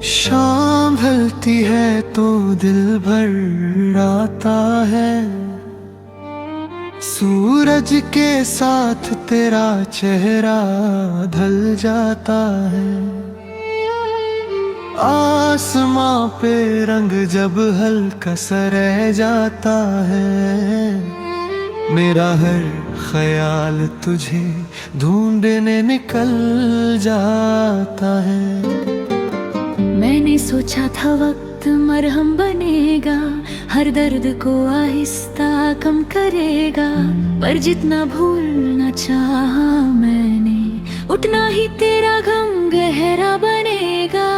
शाम ढलती है तो दिल भर आता है, सूरज के साथ तेरा चेहरा ढल जाता है। आसमां पे रंग जब हल्का सा रह जाता है, मेरा हर ख्याल तुझे ढूंढने निकल जाता है। मैंने सोचा था वक्त मरहम बनेगा, हर दर्द को आहिस्ता कम करेगा, पर जितना भूलना चाहा मैंने उतना ही तेरा गम गहरा बनेगा।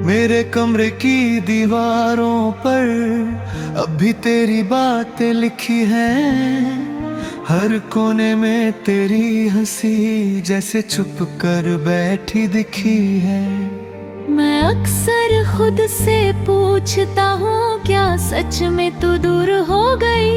मेरे कमरे की दीवारों पर अब भी तेरी बातें लिखी हैं, हर कोने में तेरी हंसी जैसे छुप कर बैठी दिखी है। मैं अक्सर खुद से पूछता हूँ, क्या सच में तू दूर हो गई,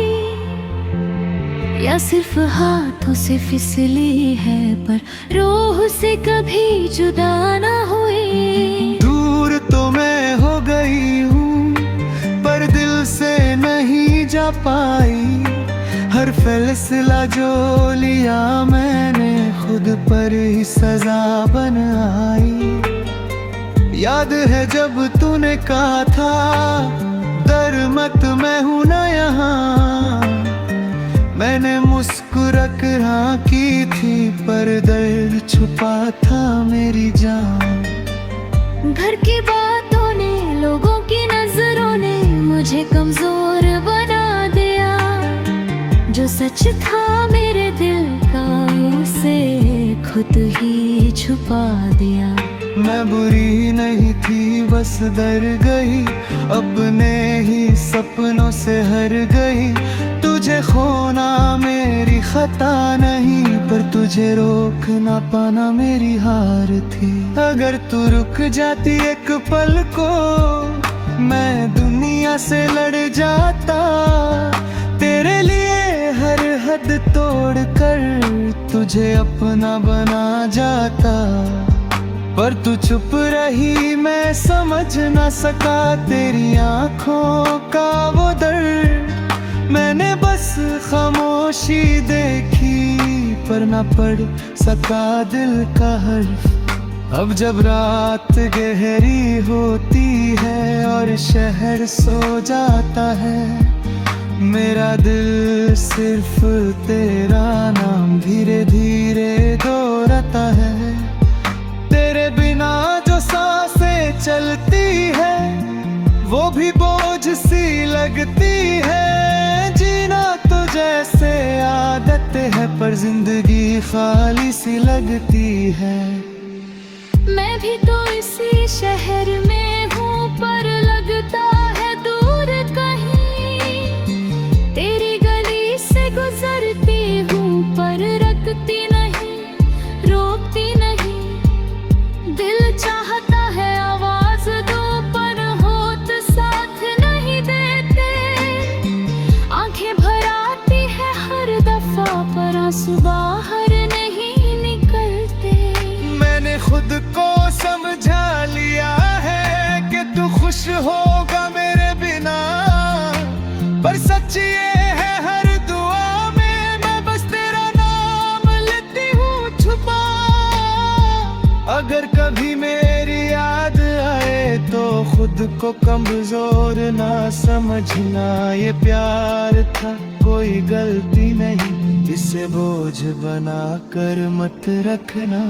या सिर्फ हाथों से फिसली है पर रूह से कभी जुदा ना हुई। दूर तो मैं हो गई हूँ पर दिल से नहीं जा पाई, हर फैसला जो लिया मैंने खुद पर ही सजा बन आई। याद है जब तूने कहा था डर मत मैं हूं ना यहाँ, मैंने मुस्कुरा कर हाँ की थी पर दर्द छुपा था मेरी जान। घर की बातों ने, लोगों की नजरों ने मुझे कमजोर बना दिया, जो सच था मेरे दिल का उसे खुद ही छुपा दिया। मैं बुरी नहीं थी बस डर गई, अपने ही सपनों से हर गई, तुझे खोना मेरी खता नहीं, पर तुझे रोक ना पाना मेरी हार थी। अगर तू रुक जाती एक पल को मैं दुनिया से लड़ जाता, तेरे लिए हर हद तोड़ कर तुझे अपना बना जाता, पर तू चुप रही मैं समझ ना सका तेरी आंखों का वो दर्द। मैंने बस खामोशी देखी पर ना पढ़ सका दिल का हर्फ। अब जब रात गहरी होती है और शहर सो जाता है, मेरा दिल सिर्फ तेरा नाम धीरे धीरे दोहराता है। तेरे बिना जो सांसें चलती है वो भी बोझ सी लगती है, जीना तो जैसे आदत है पर जिंदगी खाली सी लगती है। मैं भी तो इसी शहर में हूँ पर लगता है दूर कहीं, तेरी गली से गुजरती हूँ पर रखती नहीं, रोकती नहीं। दिल चाहता है आवाज दो पर होठ साथ नहीं देते, आंखें भर आती है हर दफा पर आंसू बाहर नहीं निकलते। मैंने खुद को समझा लिया है कि तू खुश होगा मेरे बिना, पर सच ये है हर दुआ में मैं बस तेरा नाम लेती हूँ छुपा। अगर कभी मेरी याद आए तो खुद को कमजोर ना समझना, ये प्यार था कोई गलती नहीं, इसे बोझ बना कर मत रखना।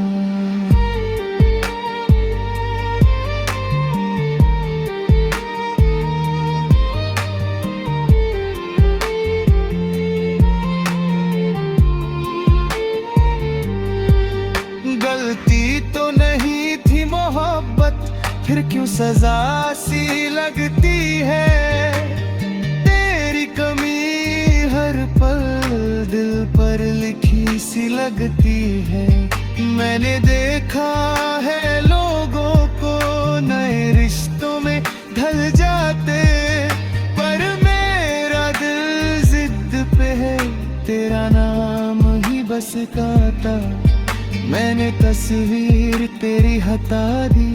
गलती तो नहीं थी मोहब्बत, फिर क्यों सजा सी लगती है, तेरी कमी हर पल दिल पर लिखी सी लगती है। मैंने देखा है लोगों को नए रिश्तों में ढल जाते, पर मेरा दिल जिद पे है तेरा नाम ही बस कहता। मैंने तस्वीर तेरी हटा दी,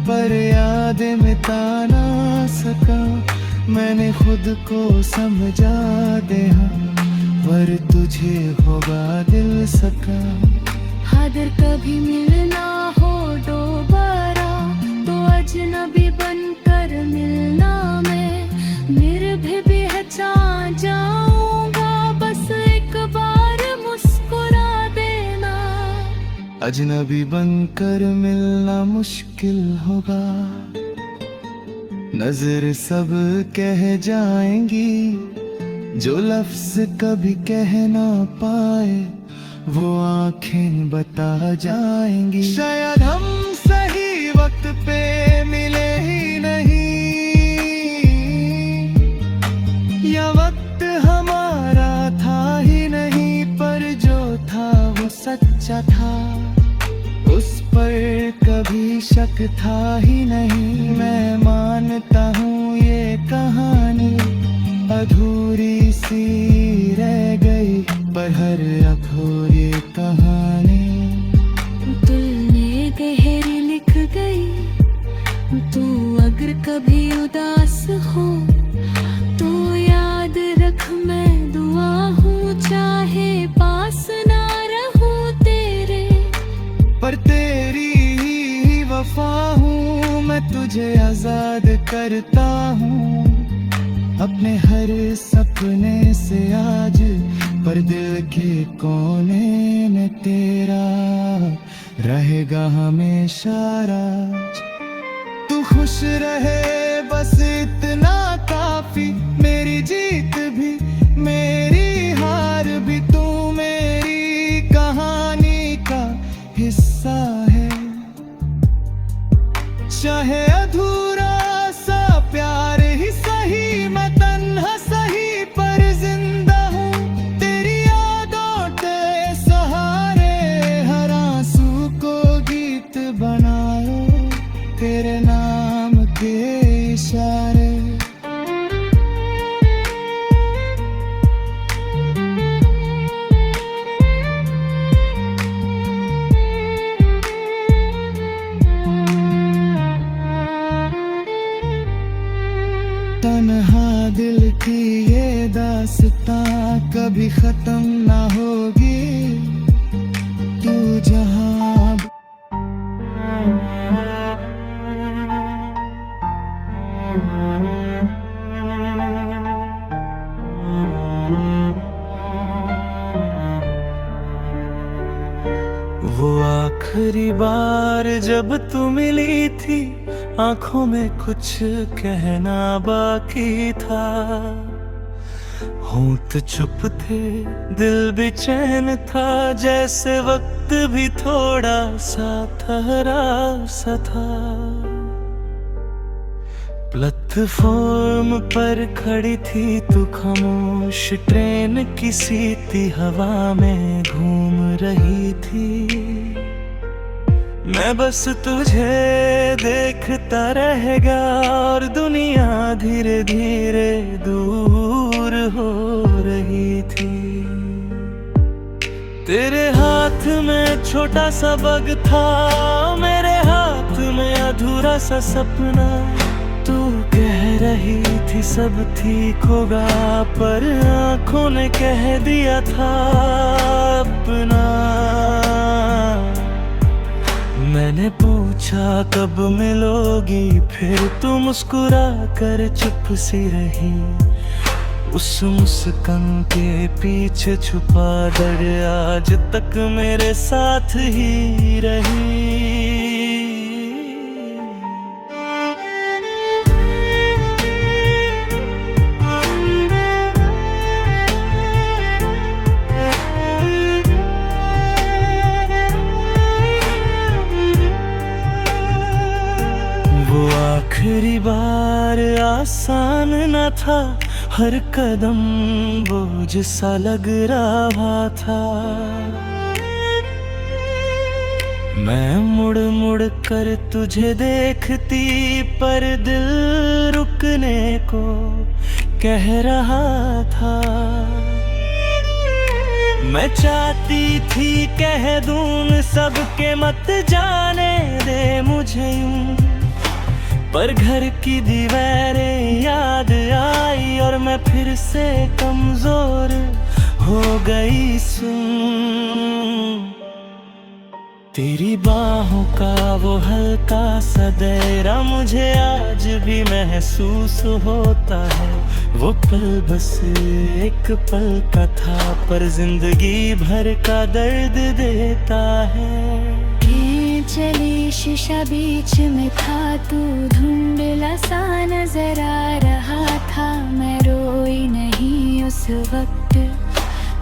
पर याद मिटा ना सका। मैंने खुद को समझा दे पर तुझे होगा दिल सका। अगर कभी मिलना हो दोबारा तो अजनबी बनकर मिलना। मैं निर्भय पहचान जाऊंगा, बस एक बार मुस्कुरा देना। अजनबी बनकर मिलना मुश्किल होगा, नजर सब कह जाएंगी। जो लफ्ज कभी कह ना पाए वो आंखें बता जाएंगी। शायद हम सही वक्त पे मिले ही नहीं, या वक्त हमारा था ही नहीं। पर जो था वो सच्चा था, उस पर कभी शक था ही नहीं। मैं मानता हूँ ये कहानी अधूरी सी रह गई, पर हर अधूरी कहानी तुलने गहरी लिख गई। तू अगर कभी उदास हो तो याद रख मैं दुआ हूँ, चाहे पास ना रहूं तेरे। पर तेरी ही वफा हूँ, मैं तुझे आजाद करता हूँ अपने हर सपने से आज। पर दिल के कोने में तेरा रहेगा हमेशा राज। तू खुश रहे बस इतना काफी, मेरी जीत भी मेरी हार भी तू मेरी कहानी का हिस्सा है। चाहे अधूरा सा प्यार ही सही, मैं तन्हा सही पर जिंदा हूँ तेरी यादों के सहारे। हर आंसू को गीत बनाओ तेरे नाम के इशारे। तन्हा दिल की ये दास्तां कभी खत्म ना होगी। तू जहां वो आखिरी बार जब तू मिली थी, आंखों में कुछ कहना बाकी था। होंठ चुप थे, दिल बेचैन था, जैसे वक्त भी थोड़ा सा ठहरा सा था। प्लेटफॉर्म पर खड़ी थी तू खामोश, ट्रेन की सीधी हवा में घूम रही थी। मैं बस तुझे देखता रह गया और दुनिया धीरे धीरे दूर हो रही थी। तेरे हाथ में छोटा सा बग था, मेरे हाथ में अधूरा सा सपना। तू कह रही थी सब ठीक होगा, पर आंखों ने कह दिया था अपना। मैंने पूछा कब मिलोगी, फिर तू मुस्कुरा कर चुप सी रही। उस मुस्कान के पीछे छुपा दर्द आज तक मेरे साथ ही रही। आखिरी बार आसान न था, हर कदम बोझ सा लग रहा था। मैं मुड़ मुड़ कर तुझे देखती, पर दिल रुकने को कह रहा था। मैं चाहती थी कह दूं सबके मत जाने दे मुझे यूं, पर घर की दीवारें याद आई और मैं फिर से कमजोर हो गई सुन। तेरी बाहों का वो हल्का सा दायरा मुझे आज भी महसूस होता है। वो पल बस एक पल का था, पर जिंदगी भर का दर्द देता है। चली शीशा बीच में था, तू धुंधला सा नजर आ रहा था। मैं रोई नहीं उस वक्त,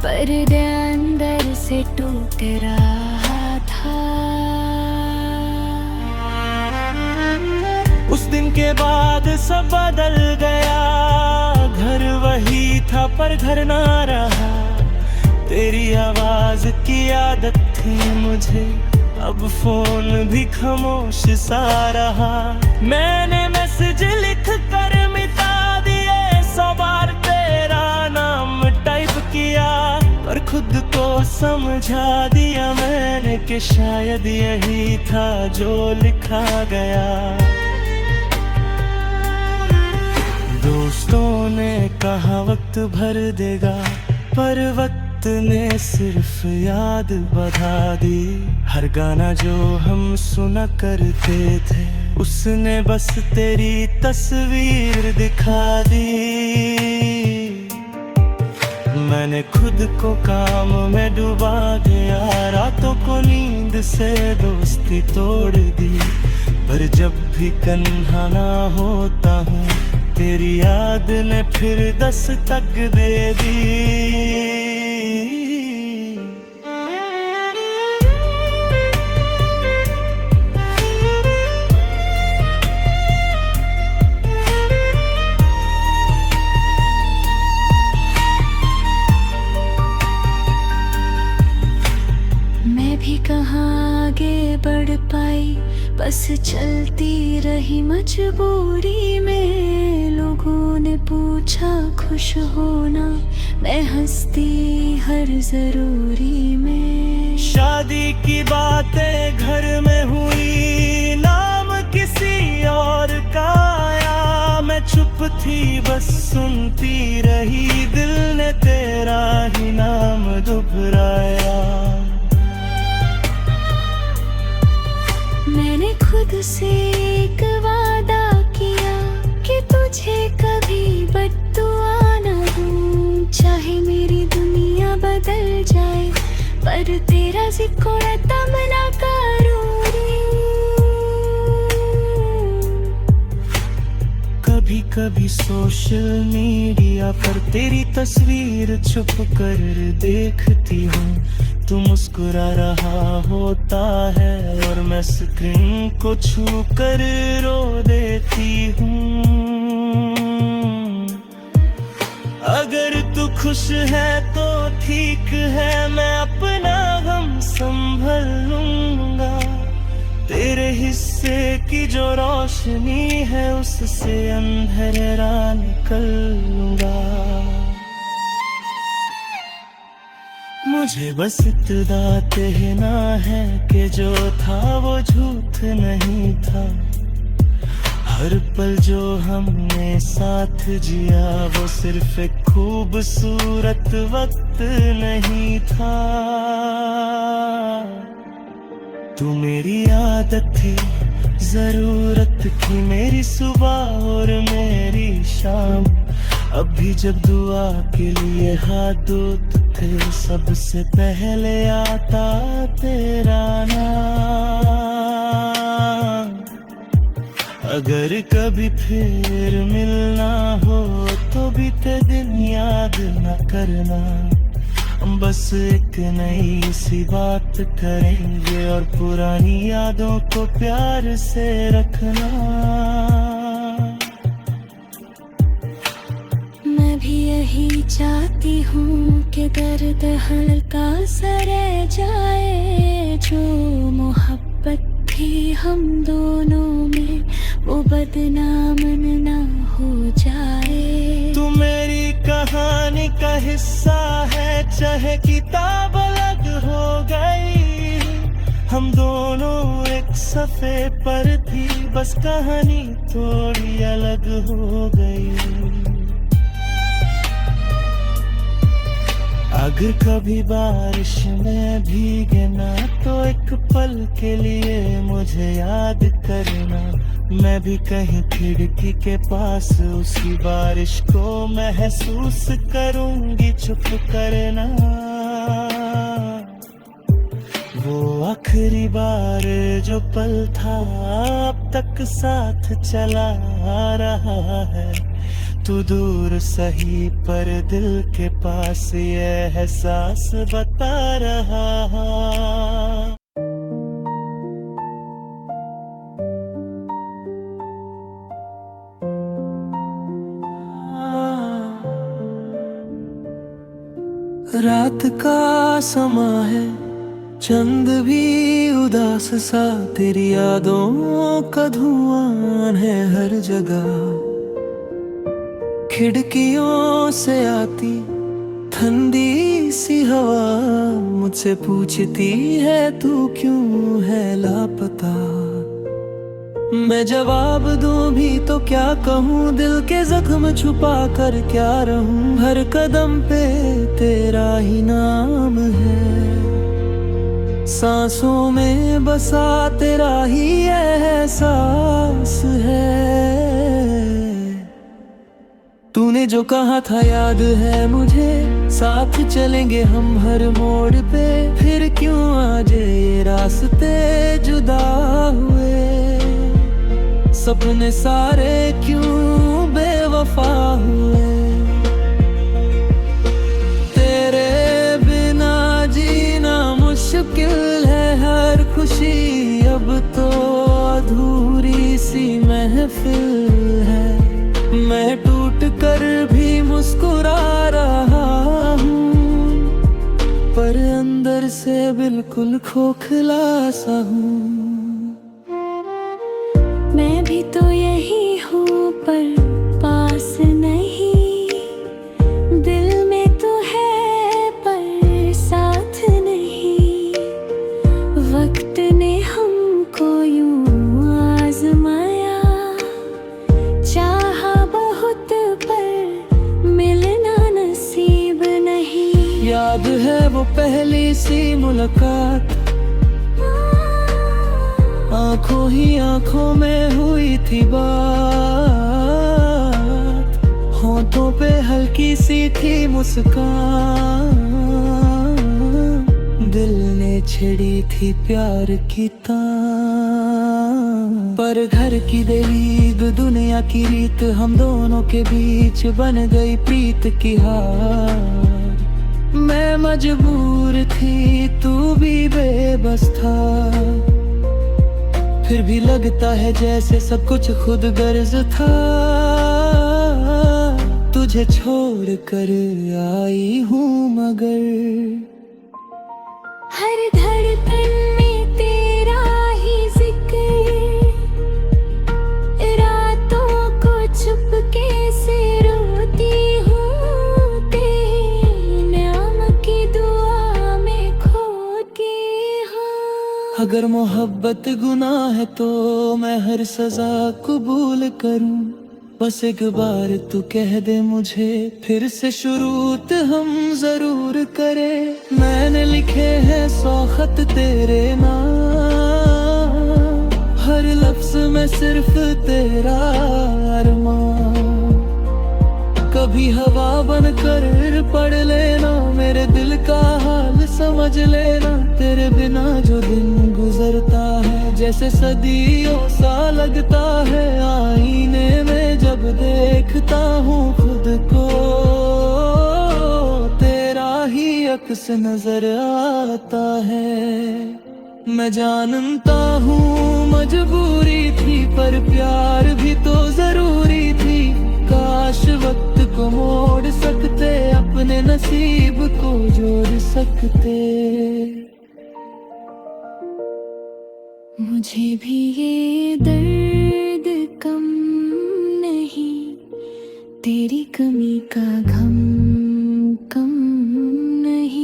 पर्दे अंदर से टूट रहा था। उस दिन के बाद सब बदल गया, घर वही था पर घर ना रहा। तेरी आवाज की आदत थी मुझे, अब फोन भी खामोश सा रहा। मैंने मैसेज लिख कर मिटा दिए, 100 बार तेरा नाम टाइप किया, पर खुद को समझा दिया मैंने कि शायद यही था जो लिखा गया। दोस्तों ने कहा वक्त भर देगा, पर वक्त ने सिर्फ याद बढ़ा दी। हर गाना जो हम सुना करते थे, उसने बस तेरी तस्वीर दिखा दी। मैंने खुद को काम में डुबा दिया, रातों को नींद से दोस्ती तोड़ दी। पर जब भी कन्हा ना होता हूँ, तेरी याद ने फिर दस्तक दे दी। कहाँ आगे बढ़ पाई, बस चलती रही मजबूरी में। लोगों ने पूछा खुश होना, मैं हंसती हर जरूरी में। शादी की बातें घर में हुई, नाम किसी और का आया। मैं चुप थी बस सुनती रही, दिल ने तेरा ही नाम दोहराया। मैंने खुद से एक वादा किया कि तुझे कभी बद्दुआ न दूं। चाहे मेरी दुनिया बदल जाए, पर तेरा जिक्र तब न करूं। कभी कभी सोशल मीडिया पर तेरी तस्वीर छुप कर देखती हूँ। तू मुस्कुरा रहा होता है और मैं स्क्रीन को छू कर रो देती हूँ। अगर तू खुश है तो ठीक है, मैं अपना गम संभल लूंगा। तेरे हिस्से की जो रोशनी है, उससे अंधेरा निकल लूंगा। मुझे बस इतना कहना है कि जो था वो झूठ नहीं था। हर पल जो हमने साथ जिया, वो सिर्फ एक खूबसूरत वक्त नहीं था। तू मेरी आदत थी, जरूरत थी, मेरी सुबह और मेरी शाम। अभी जब दुआ के लिए हाथ धोते थे, सबसे पहले आता तेरा नाम। अगर कभी फिर मिलना हो तो बीते दिन याद न करना। बस एक नई सी बात करेंगे और पुरानी यादों को प्यार से रखना। मैं भी यही चाहती हूँ कि दर्द हल्का सा रह जाए। जो मोहब्बत थी हम दोनों में, वो बदनाम ना हो जाए। तू मेरी कहानी का हिस्सा है, चाहे किताब अलग हो गई, हम दोनों एक सफ़े पर थी, बस कहानी थोड़ी अलग हो गई। अगर कभी बारिश में भीगे ना तो एक पल के लिए मुझे याद करना, मैं भी कहीं खिड़की के पास उसी बारिश को महसूस करूंगी चुप करना। वो आखिरी बार जो पल था अब तक साथ चला आ रहा है, तू दूर सही पर दिल के पास ये एहसास बता रहा। रात का समा है, चंद भी उदास सा, तेरी यादों का धुआं है हर जगह। खिड़कियों से आती ठंडी सी हवा मुझसे पूछती है तू क्यों है लापता। मैं जवाब दूं भी तो क्या कहूँ, दिल के जख्म छुपा कर क्या रहूं। हर कदम पे तेरा ही नाम है, सांसों में बसा तेरा ही एहसास है। तूने जो कहा था याद है मुझे, साथ चलेंगे हम हर मोड़ पे। फिर क्यों आज ये रास्ते जुदा हुए, सपने सारे क्यों बेवफा हुए। तेरे बिना जीना मुश्किल है, हर खुशी अब तो अधूरी सी महफिल है। मैं टूट कर भी मुस्कुरा रहा हूँ, पर अंदर से बिल्कुल खोखला सा हूँ। मैं भी तो यही हूँ पर पास नहीं, दिल में तो है पर साथ नहीं। वक्त ने हमको यूं आजमाया, चाहा बहुत पर मिलना नसीब नहीं। याद है वो पहली सी मुलाकात, आंखों ही आंखों में हुई थी बात। होठों पे हल्की सी थी मुस्कान, दिल ने छेड़ी थी प्यार की तान। पर घर की देरीद दुनिया की रीत, हम दोनों के बीच बन गई प्रीत की हार। मैं मजबूर थी तू भी बेबस था, फिर भी लगता है जैसे सब कुछ खुद गर्ज था। तुझे छोड़ कर आई हूँ मगर हर धड़कन में तेरा ही जिक्र, रातों को चुपके से रोती हूँ। तेरी नाम की दुआ में खो के हूँ। अगर मोहब्बत गुनाह है तो मैं हर सजा कबूल करूं। बस एक बार तू कह दे मुझे, फिर से शुरूत हम जरूर करें। मैंने लिखे हैं 100 खत तेरे नाम, हर लफ्ज में सिर्फ तेरा अरमान। कभी हवा बनकर पढ़ लेना, मेरे दिल का हाल समझ लेना। तेरे बिना जो दिन गुजरता है जैसे सदियों सा लगता है। आईने में जब देखता हूँ खुद को, तेरा ही अक्स नजर आता है। मैं जानता हूँ मजबूरी थी, पर प्यार भी तो जरूरी थी। काश वक्त को मोड़ सकते, अपने नसीब को जोड़ सकते। मुझे भी ये दर्द कम नहीं, तेरी कमी का गम कम नहीं।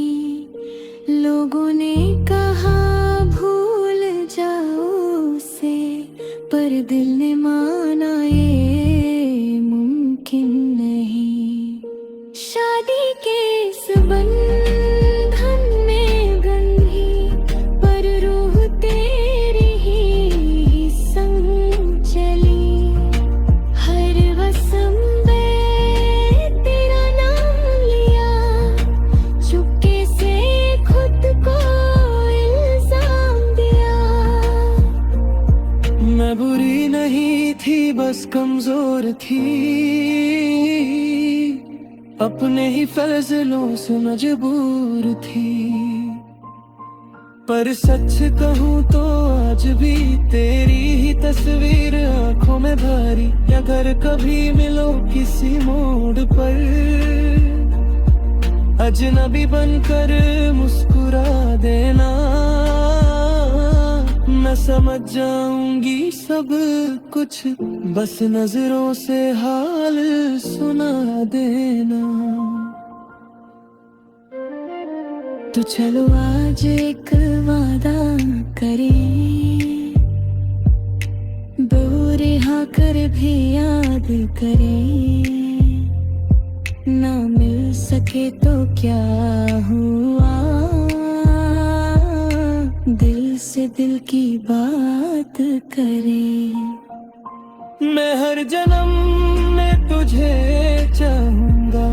पर दिल ने माना ये मुमकिन नहीं। शादी के इस बंधन में बंधी पर रूह तेरी ही संग चली। हर रस्म में तेरा नाम लिया, चुपके से खुद को इल्जाम दिया। मैं बुरी नहीं थी, बस कमजोर थी, अपने ही फैसलों से मजबूर थी। पर सच कहूँ तो आज भी तेरी ही तस्वीर आंखों में भरी। अगर कभी मिलो किसी मोड़ पर, अजनबी बनकर मुस्कुरा देना। मैं समझ जाऊंगी सब कुछ, बस नजरों से हाल सुना देना। तो चलो आज एक वादा करें, दूर हाँ कर भी याद करें। ना मिल सके तो क्या हुआ, दिल से दिल की बात करें। मैं हर जन्म में तुझे चाहूंगा,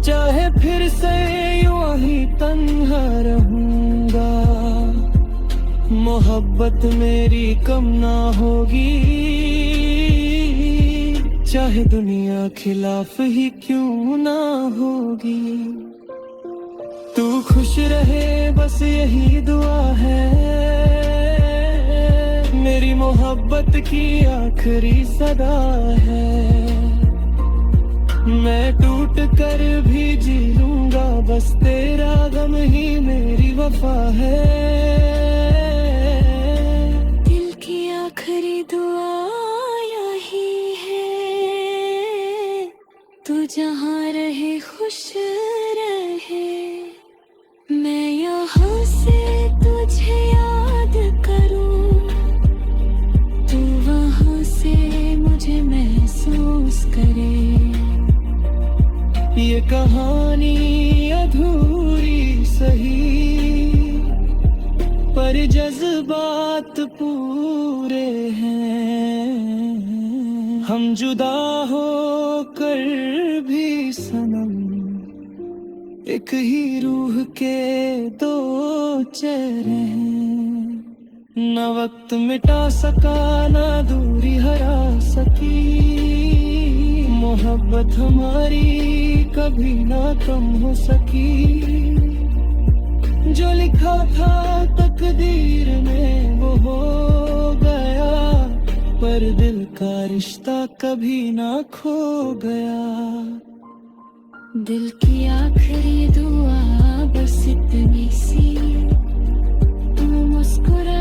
चाहे फिर से यूं ही तन्हा रहूंगा। मोहब्बत मेरी कम ना होगी, चाहे दुनिया खिलाफ ही क्यों ना होगी। तू खुश रहे बस यही दुआ है, मेरी मोहब्बत की आखिरी सदा है। मैं टूट कर भी जी लूंगा, बस तेरा गम ही मेरी वफा है। दिल की आखिरी दुआ यही है, तू जहाँ रहे खुश रहे। मैं यहाँ से तुझे याद करूं, तू वहाँ से मुझे महसूस करे। ये कहानी अधूरी सही, पर जज्बात पूरे हैं। हम जुदा हो कर भी सनम, एक ही रूह के दो चेहरे हैं। न वक्त मिटा सका ना दूरी हरा सकी, मोहब्बत हमारी कभी ना कम हो सकी। जो लिखा था तकदीर में वो हो गया, पर दिल का रिश्ता कभी ना खो गया। दिल की आखिरी दुआ बस इतनी सी, तू मुस्कुरा